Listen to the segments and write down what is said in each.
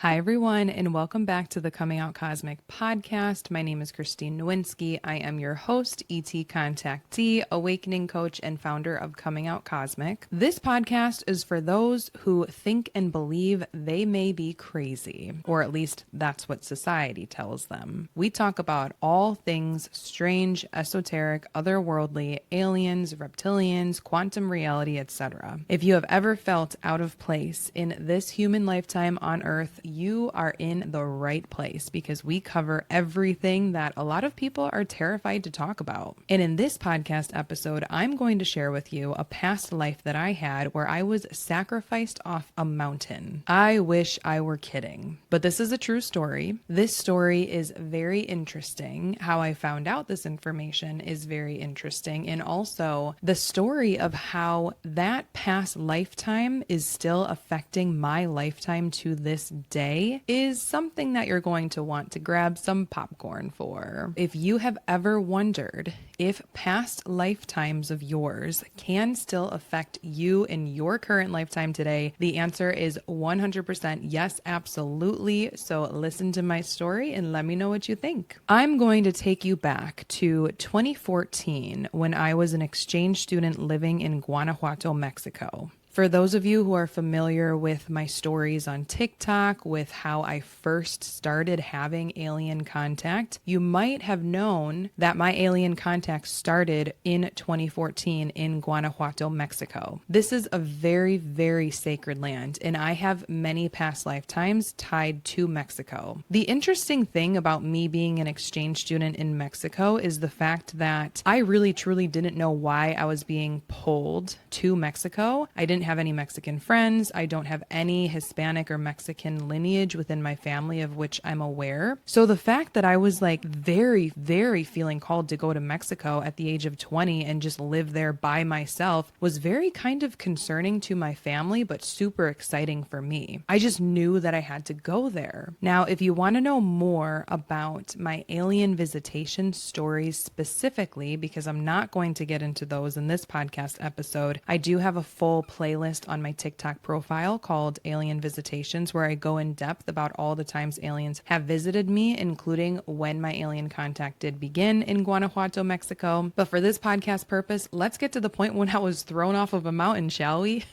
Hi, everyone, and welcome back to the Coming Out Cosmic podcast. My name is Christine Nowinski. I am your host, ET contactee, awakening coach, and founder of Coming Out Cosmic. This podcast is for those who think and believe they may be crazy, or at least that's what society tells them. We talk about all things strange, esoteric, otherworldly, aliens, reptilians, quantum reality, etc. If you have ever felt out of place in this human lifetime on Earth, you are in the right place because we cover everything that a lot of people are terrified to talk about. And in this podcast episode, I'm going to share with you a past life that I had where I was sacrificed off a mountain. I wish I were kidding, but this is a true story. This story is very interesting. How I found out this information is very interesting. And also the story of how that past lifetime is still affecting my lifetime to this day is something that you're going to want to grab some popcorn for. If you have ever wondered if past lifetimes of yours can still affect you in your current lifetime today, the answer is 100% yes, absolutely. So listen to my story and let me know what you think. I'm going to take you back to 2014 when I was an exchange student living in Guanajuato, Mexico. For those of you who are familiar with my stories on TikTok, with how I first started having alien contact, you might have known that my alien contact started in 2014 in Guanajuato, Mexico. This is a very, very sacred land, and I have many past lifetimes tied to Mexico. The interesting thing about me being an exchange student in Mexico is the fact that I really, truly didn't know why I was being pulled to Mexico. I didn't have any Mexican friends. I don't have any Hispanic or Mexican lineage within my family of which I'm aware. So the fact that I was very, very feeling called to go to Mexico at the age of 20 and just live there by myself was very kind of concerning to my family, but super exciting for me. I just knew that I had to go there. Now, if you want to know more about my alien visitation stories specifically, because I'm not going to get into those in this podcast episode, I do have a full playlist on my TikTok profile called Alien Visitations, where I go in depth about all the times aliens have visited me, including when my alien contact did begin in Guanajuato, Mexico. But for this podcast purpose, let's get to the point when I was thrown off of a mountain, shall we?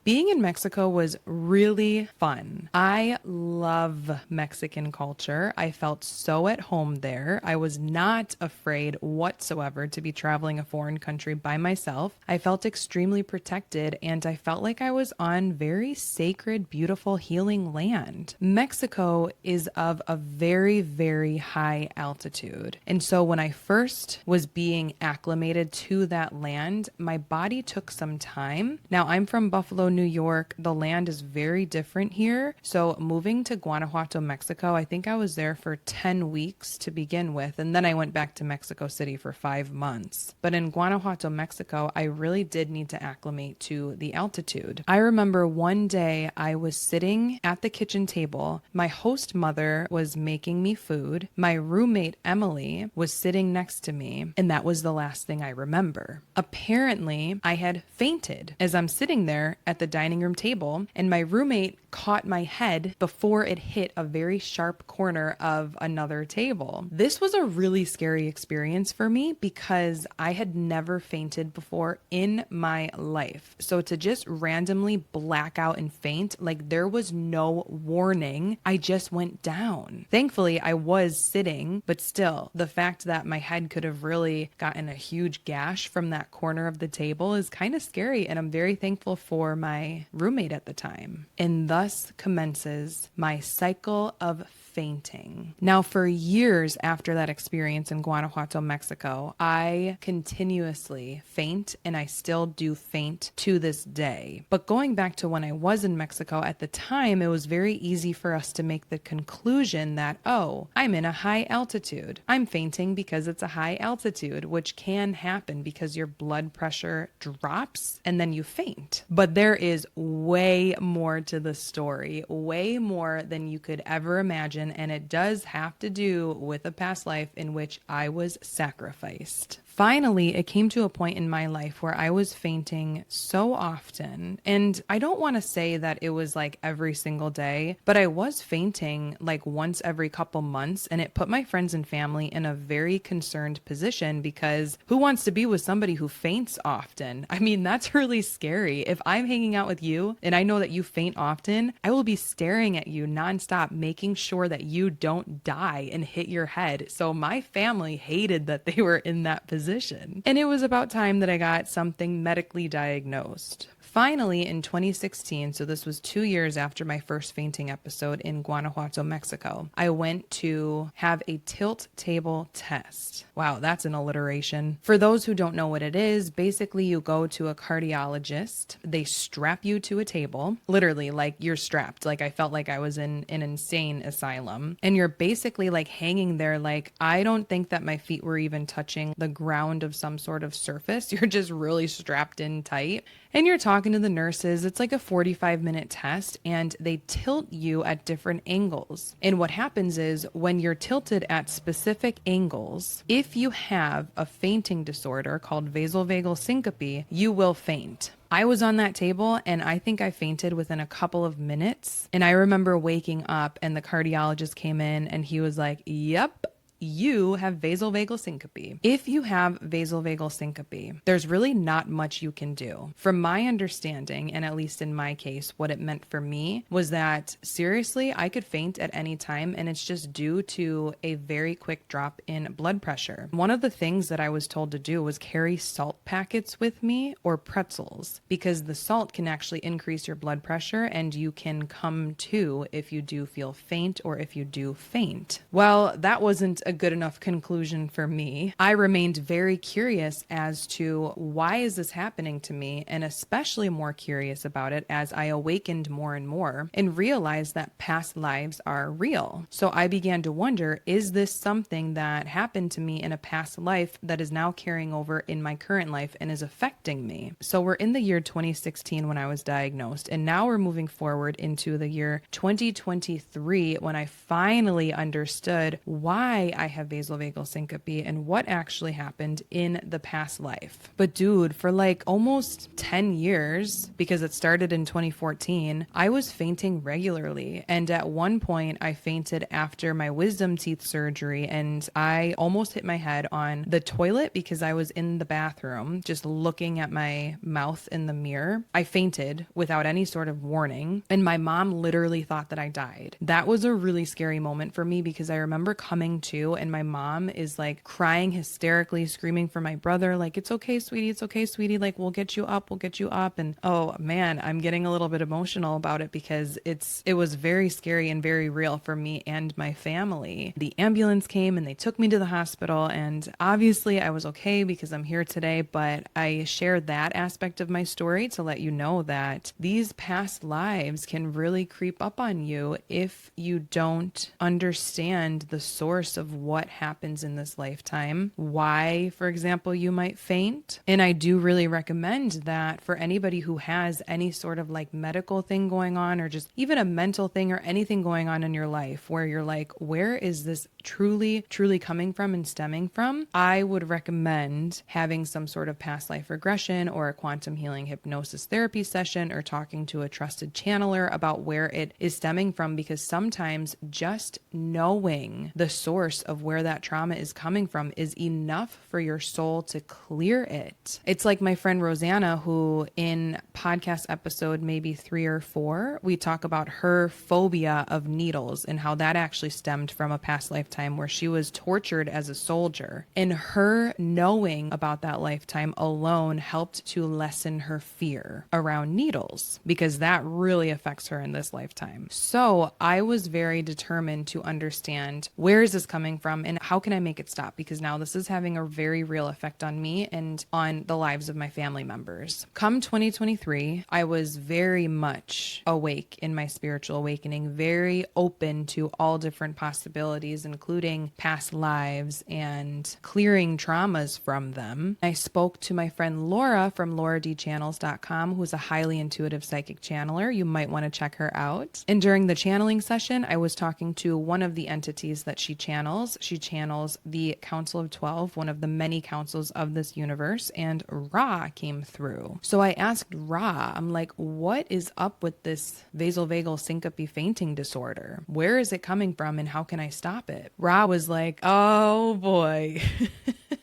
Being in Mexico was really fun. I love Mexican culture. I felt so at home there. I was not afraid whatsoever to be traveling a foreign country by myself. I felt extremely protected, and I felt like I was on very sacred, beautiful, healing land. Mexico is of a very, very high altitude. And so when I first was being acclimated to that land, my body took some time. Now, I'm from Buffalo, New York. The land is very different here. So moving to Guanajuato, Mexico, I think I was there for 10 weeks to begin with. And then I went back to Mexico City for 5 months. But in Guanajuato, Mexico, I really did need to acclimate to the altitude. I remember one day I was sitting at the kitchen table. My host mother was making me food. My roommate, Emily, was sitting next to me. And that was the last thing I remember. Apparently, I had fainted as I'm sitting there at the dining room table, and my roommate caught my head before it hit a very sharp corner of another table. This was a really scary experience for me because I had never fainted before in my life. So to just randomly black out and faint, like there was no warning, I just went down. Thankfully, I was sitting, but still, the fact that my head could have really gotten a huge gash from that corner of the table is kind of scary, and I'm very thankful for my roommate at the time. And thus commences my cycle of fainting. Now, for years after that experience in Guanajuato, Mexico, I continuously faint, and I still do faint to this day. But going back to when I was in Mexico at the time, it was very easy for us to make the conclusion that, oh, I'm in a high altitude. I'm fainting because it's a high altitude, which can happen because your blood pressure drops and then you faint. But there is way more to the story, way more than you could ever imagine. And it does have to do with a past life in which I was sacrificed. Finally, it came to a point in my life where I was fainting so often. And I don't want to say that it was like every single day, but I was fainting like once every couple months. And it put my friends and family in a very concerned position because who wants to be with somebody who faints often? I mean, that's really scary. If I'm hanging out with you and I know that you faint often, I will be staring at you nonstop, making sure that you don't die and hit your head. So my family hated that they were in that position. And it was about time that I got something medically diagnosed. Finally, in 2016, so this was 2 years after my first fainting episode in Guanajuato, Mexico, I went to have a tilt table test. Wow, that's an alliteration. For those who don't know what it is, basically you go to a cardiologist, they strap you to a table, literally like you're strapped. Like I felt like I was in an insane asylum. And you're basically like hanging there like, I don't think that my feet were even touching the ground of some sort of surface. You're just really strapped in tight. And you're talking to the nurses. It's like a 45-minute test and they tilt you at different angles. And what happens is when you're tilted at specific angles, if you have a fainting disorder called vasovagal syncope, you will faint. I was on that table and I think I fainted within a couple of minutes. And I remember waking up and the cardiologist came in and he was like, "Yep, you have vasovagal syncope." If you have vasovagal syncope, there's really not much you can do. From my understanding, and at least in my case, what it meant for me was that seriously, I could faint at any time and it's just due to a very quick drop in blood pressure. One of the things that I was told to do was carry salt packets with me or pretzels because the salt can actually increase your blood pressure and you can come to if you do feel faint or if you do faint. Well, that wasn't a good enough conclusion for me. I remained very curious as to why is this happening to me, and especially more curious about it as I awakened more and more and realized that past lives are real. So I began to wonder, is this something that happened to me in a past life that is now carrying over in my current life and is affecting me? So we're in the year 2016 when I was diagnosed, and now we're moving forward into the year 2023 when I finally understood why I have vasovagal syncope and what actually happened in the past life. But dude, for like almost 10 years, because it started in 2014, I was fainting regularly. And at one point I fainted after my wisdom teeth surgery and I almost hit my head on the toilet because I was in the bathroom just looking at my mouth in the mirror. I fainted without any sort of warning and my mom literally thought that I died. That was a really scary moment for me because I remember coming to and my mom is like crying hysterically, screaming for my brother, like, "It's okay, sweetie. It's okay, sweetie. Like, we'll get you up. We'll get you up." And oh man, I'm getting a little bit emotional about it because it was very scary and very real for me and my family. The ambulance came and they took me to the hospital and obviously I was okay because I'm here today, but I shared that aspect of my story to let you know that these past lives can really creep up on you if you don't understand the source of what happens in this lifetime, why, for example, you might faint. And I do really recommend that for anybody who has any sort of like medical thing going on or just even a mental thing or anything going on in your life where you're like, where is this truly coming from and stemming from? I would recommend having some sort of past life regression or a quantum healing hypnosis therapy session or talking to a trusted channeler about where it is stemming from, because sometimes just knowing the source of where that trauma is coming from is enough for your soul to clear it. It's like my friend Rosanna, who in podcast episode maybe 3 or 4, we talk about her phobia of needles and how that actually stemmed from a past lifetime where she was tortured as a soldier. And her knowing about that lifetime alone helped to lessen her fear around needles because that really affects her in this lifetime. So I was very determined to understand where is this coming from and how can I make it stop, because now this is having a very real effect on me and on the lives of my family members. Come 2023, I was very much awake in my spiritual awakening, very open to all different possibilities, including past lives and clearing traumas from them. I spoke to my friend Laura from lauradchannels.com, who's a highly intuitive psychic channeler. You might want to check her out. And during the channeling session, I was talking to one of the entities that she channeled, channels. She channels the Council of 12, one of the many councils of this universe, and Ra came through. So I asked Ra, I'm like, what is up with this vasovagal syncope fainting disorder? Where is it coming from and how can I stop it? Ra was like, oh boy.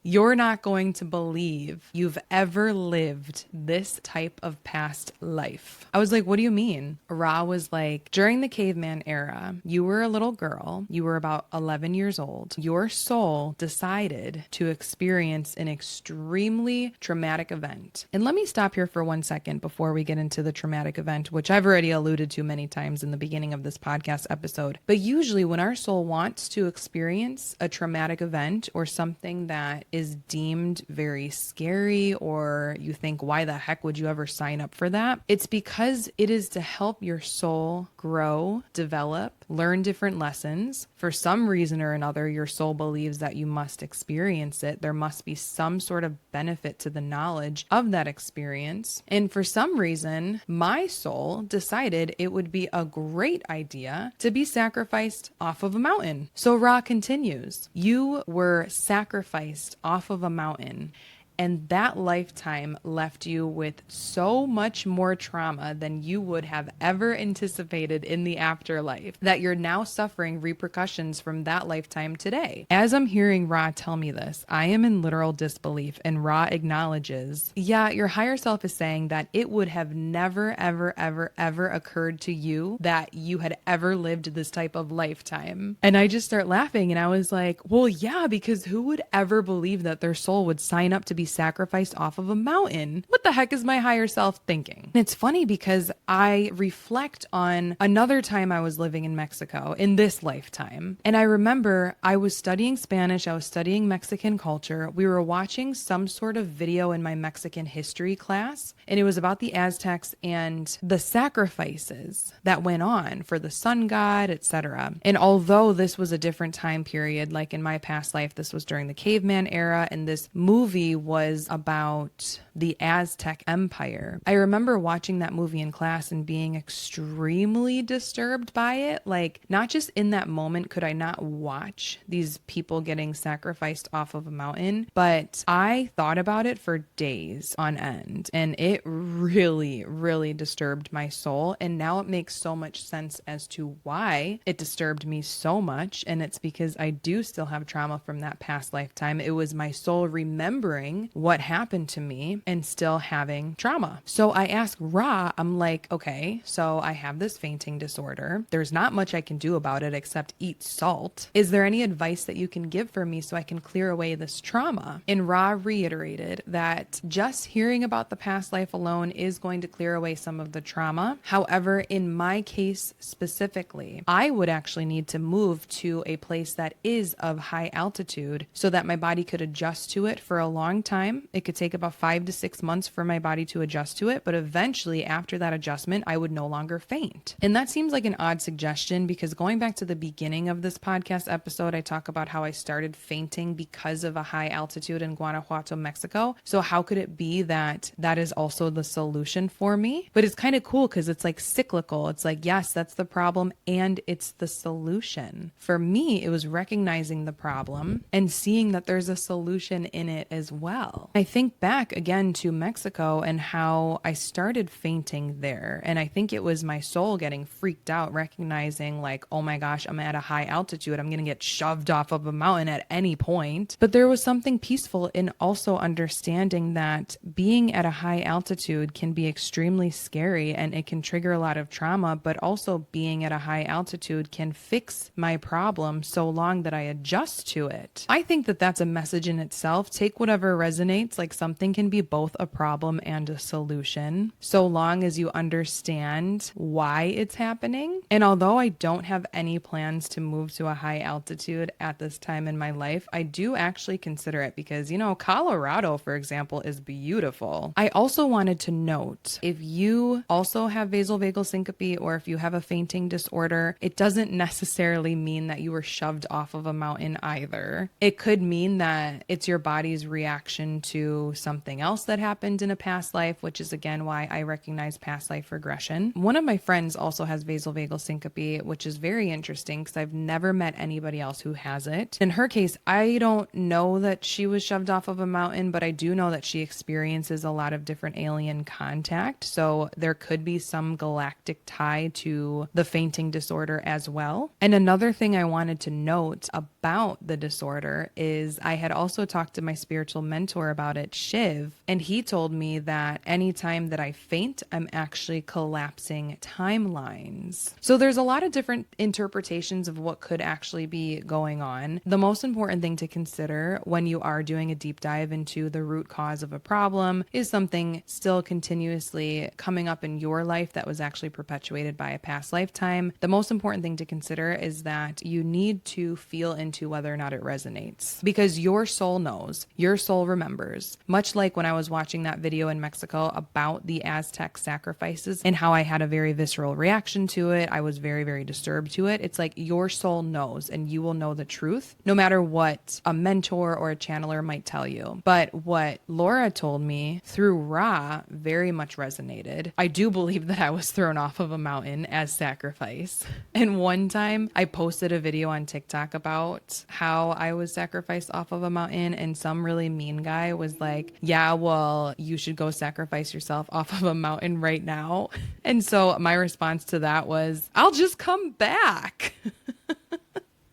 You're not going to believe you've ever lived this type of past life. I was like, what do you mean? Ra was like, during the caveman era, you were a little girl. You were about 11 years old. Your soul decided to experience an extremely traumatic event. And let me stop here for 1 second before we get into the traumatic event, which I've already alluded to many times in the beginning of this podcast episode. But usually when our soul wants to experience a traumatic event or something that is deemed very scary, or you think, why the heck would you ever sign up for that? It's because it is to help your soul grow, develop, learn different lessons. For some reason or another, your soul believes that you must experience it. There must be some sort of benefit to the knowledge of that experience. And for some reason, my soul decided it would be a great idea to be sacrificed off of a mountain. So Ra continues, you were sacrificed off of a mountain. And that lifetime left you with so much more trauma than you would have ever anticipated in the afterlife, that you're now suffering repercussions from that lifetime today. As I'm hearing Ra tell me this, I am in literal disbelief, and Ra acknowledges, yeah, your higher self is saying that it would have never, ever, ever, ever occurred to you that you had ever lived this type of lifetime. And I just start laughing, and I was like, well, yeah, because who would ever believe that their soul would sign up to be sacrificed off of a mountain? What the heck is my higher self thinking? And it's funny because I reflect on another time I was living in Mexico in this lifetime. And I remember I was studying Spanish. I was studying Mexican culture. We were watching some sort of video in my Mexican history class, and it was about the Aztecs and the sacrifices that went on for the sun god, etc. And although this was a different time period, like in my past life, this was during the caveman era, and this movie was about the Aztec Empire. I remember watching that movie in class and being extremely disturbed by it. Like, not just in that moment could I not watch these people getting sacrificed off of a mountain, but I thought about it for days on end, and it really, really disturbed my soul. And now it makes so much sense as to why it disturbed me so much. And it's because I do still have trauma from that past lifetime. It was my soul remembering what happened to me and still having trauma. So I asked Ra, I'm like, okay, so I have this fainting disorder. There's not much I can do about it except eat salt. Is there any advice that you can give for me so I can clear away this trauma? And Ra reiterated that just hearing about the past life alone is going to clear away some of the trauma. However, in my case specifically, I would actually need to move to a place that is of high altitude so that my body could adjust to it for a long time. It could take about 5 to 6 months for my body to adjust to it, but eventually after that adjustment, I would no longer faint. And that seems like an odd suggestion because going back to the beginning of this podcast episode, I talk about how I started fainting because of a high altitude in Guanajuato, Mexico. So how could it be that that is also the solution for me? But it's kind of cool because it's like cyclical. It's like, yes, that's the problem and it's the solution. For me, it was recognizing the problem and seeing that there's a solution in it as well. I think back again to Mexico and how I started fainting there. And I think it was my soul getting freaked out, recognizing like, oh my gosh, I'm at a high altitude. I'm going to get shoved off of a mountain at any point. But there was something peaceful in also understanding that being at a high altitude can be extremely scary and it can trigger a lot of trauma, but also being at a high altitude can fix my problem so long that I adjust to it. I think that that's a message in itself. Take whatever resonates. Like, something can be both a problem and a solution so long as you understand why it's happening. And although I don't have any plans to move to a high altitude at this time in my life, I do actually consider it because, Colorado, for example, is beautiful. I also wanted to note, if you also have vasovagal syncope or if you have a fainting disorder, it doesn't necessarily mean that you were shoved off of a mountain either. It could mean that it's your body's reaction connection to something else that happened in a past life, which is again why I recognize past life regression. One of my friends also has vasovagal syncope, which is very interesting because I've never met anybody else who has it. In her case, I don't know that she was shoved off of a mountain, but I do know that she experiences a lot of different alien contact. So there could be some galactic tie to the fainting disorder as well. And another thing I wanted to note about the disorder is I had also talked to my spiritual mentor about it, Shiv, and he told me that anytime that I faint, I'm actually collapsing timelines. So there's a lot of different interpretations of what could actually be going on. The most important thing to consider when you are doing a deep dive into the root cause of a problem is something still continuously coming up in your life that was actually perpetuated by a past lifetime. The most important thing to consider is that you need to feel into whether or not it resonates, because your soul knows, your soul remembers. Much like when I was watching that video in Mexico about the Aztec sacrifices and how I had a very visceral reaction to it, I was very, very disturbed to it. It's like your soul knows, and you will know the truth no matter what a mentor or a channeler might tell you. But what Laura told me through Ra very much resonated. I do believe that I was thrown off of a mountain as sacrifice. And one time I posted a video on TikTok about how I was sacrificed off of a mountain, and some really mean guy was like, yeah, well, you should go sacrifice yourself off of a mountain right now. And so my response to that was, I'll just come back.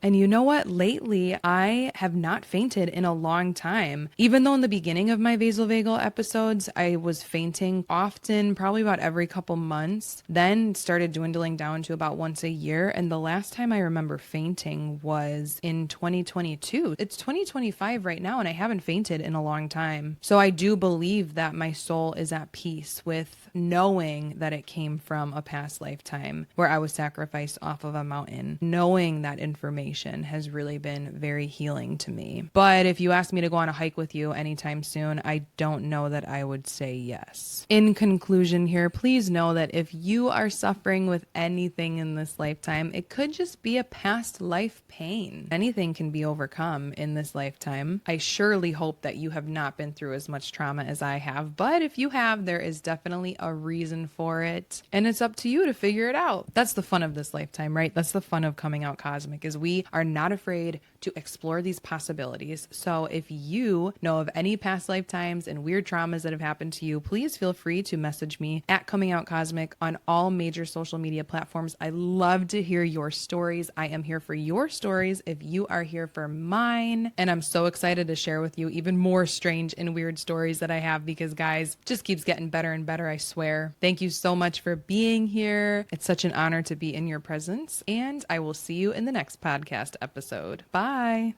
And you know what? Lately, I have not fainted in a long time. Even though in the beginning of my vasovagal episodes, I was fainting often, probably about every couple months, then started dwindling down to about once a year. And the last time I remember fainting was in 2022. It's 2025 right now, and I haven't fainted in a long time. So I do believe that my soul is at peace with knowing that it came from a past lifetime where I was sacrificed off of a mountain. Knowing that information has really been very healing to me. But if you ask me to go on a hike with you anytime soon, I don't know that I would say yes. In conclusion here, please know that if you are suffering with anything in this lifetime, it could just be a past life pain. Anything can be overcome in this lifetime. I surely hope that you have not been through as much trauma as I have, but if you have, there is definitely a reason for it, and it's up to you to figure it out. That's the fun of this lifetime, right? That's the fun of coming out cosmic, is we are not afraid to explore these possibilities. So if you know of any past lifetimes and weird traumas that have happened to you, please feel free to message me at Coming Out Cosmic on all major social media platforms. I love to hear your stories. I am here for your stories if you are here for mine. And I'm so excited to share with you even more strange and weird stories that I have, because guys, it just keeps getting better and better, I swear. Thank you so much for being here. It's such an honor to be in your presence, and I will see you in the next podcast episode. Bye.